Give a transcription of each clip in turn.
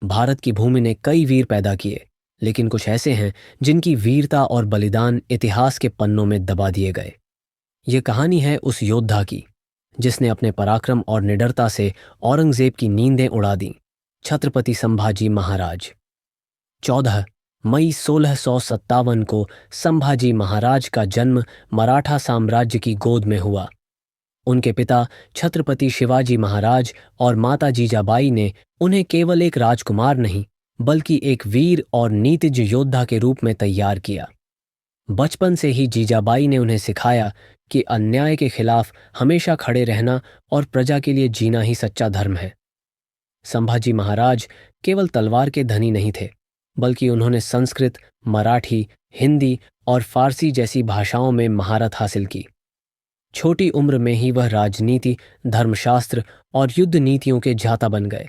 भारत की भूमि ने कई वीर पैदा किए, लेकिन कुछ ऐसे हैं जिनकी वीरता और बलिदान इतिहास के पन्नों में दबा दिए गए। ये कहानी है उस योद्धा की जिसने अपने पराक्रम और निडरता से औरंगजेब की नींदें उड़ा दी। छत्रपति संभाजी महाराज। 14 मई 1657 को संभाजी महाराज का जन्म मराठा साम्राज्य की गोद में हुआ। उनके पिता छत्रपति शिवाजी महाराज और माता जीजाबाई ने उन्हें केवल एक राजकुमार नहीं, बल्कि एक वीर और नीतिज्ञ योद्धा के रूप में तैयार किया। बचपन से ही जीजाबाई ने उन्हें सिखाया कि अन्याय के खिलाफ हमेशा खड़े रहना और प्रजा के लिए जीना ही सच्चा धर्म है। संभाजी महाराज केवल तलवार के धनी नहीं थे, बल्कि उन्होंने संस्कृत, मराठी, हिंदी और फारसी जैसी भाषाओं में महारत हासिल की। छोटी उम्र में ही वह राजनीति, धर्मशास्त्र और युद्ध नीतियों के झाता बन गए।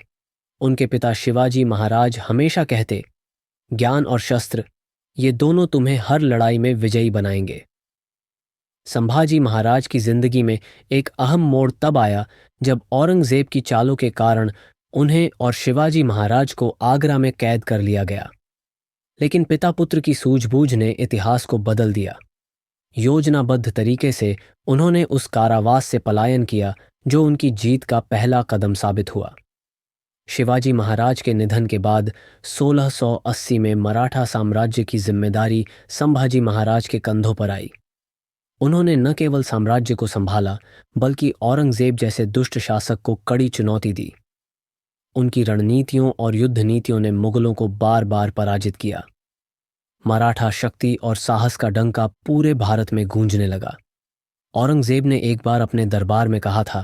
उनके पिता शिवाजी महाराज हमेशा कहते, ज्ञान और शस्त्र, ये दोनों तुम्हें हर लड़ाई में विजयी बनाएंगे। संभाजी महाराज की जिंदगी में एक अहम मोड़ तब आया जब औरंगजेब की चालों के कारण उन्हें और शिवाजी महाराज को आगरा में कैद कर लिया गया। लेकिन पिता पुत्र की सूझबूझ ने इतिहास को बदल दिया। योजनाबद्ध तरीके से उन्होंने उस कारावास से पलायन किया जो उनकी जीत का पहला कदम साबित हुआ। शिवाजी महाराज के निधन के बाद 1680 में मराठा साम्राज्य की जिम्मेदारी संभाजी महाराज के कंधों पर आई। उन्होंने न केवल साम्राज्य को संभाला, बल्कि औरंगजेब जैसे दुष्ट शासक को कड़ी चुनौती दी। उनकी रणनीतियों और युद्ध नीतियों ने मुगलों को बार बार पराजित किया। मराठा शक्ति और साहस का डंका पूरे भारत में गूंजने लगा। औरंगजेब ने एक बार अपने दरबार में कहा था,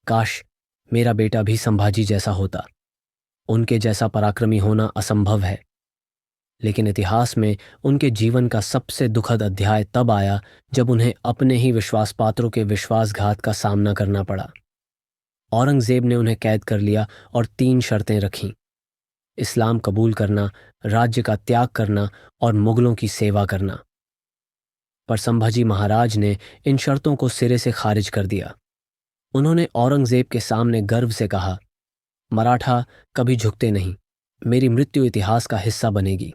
काश मेरा बेटा भी संभाजी जैसा होता। उनके जैसा पराक्रमी होना असंभव है। लेकिन इतिहास में उनके जीवन का सबसे दुखद अध्याय तब आया जब उन्हें अपने ही विश्वासपात्रों के विश्वासघात का सामना करना पड़ा। औरंगजेब ने उन्हें कैद कर लिया और 3 शर्तें रखीं: इस्लाम कबूल करना, राज्य का त्याग करना और मुगलों की सेवा करना। पर संभाजी महाराज ने इन शर्तों को सिरे से खारिज कर दिया। उन्होंने औरंगजेब के सामने गर्व से कहा, मराठा कभी झुकते नहीं, मेरी मृत्यु इतिहास का हिस्सा बनेगी।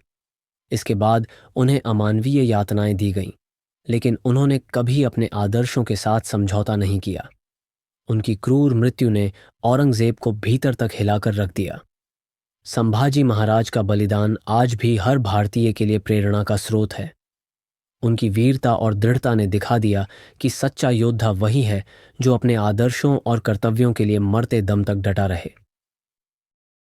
इसके बाद उन्हें अमानवीय यातनाएं दी गईं, लेकिन उन्होंने कभी अपने आदर्शों के साथ समझौता नहीं किया। उनकी क्रूर मृत्यु ने औरंगजेब को भीतर तक हिलाकर रख दिया। संभाजी महाराज का बलिदान आज भी हर भारतीय के लिए प्रेरणा का स्रोत है। उनकी वीरता और दृढ़ता ने दिखा दिया कि सच्चा योद्धा वही है जो अपने आदर्शों और कर्तव्यों के लिए मरते दम तक डटा रहे।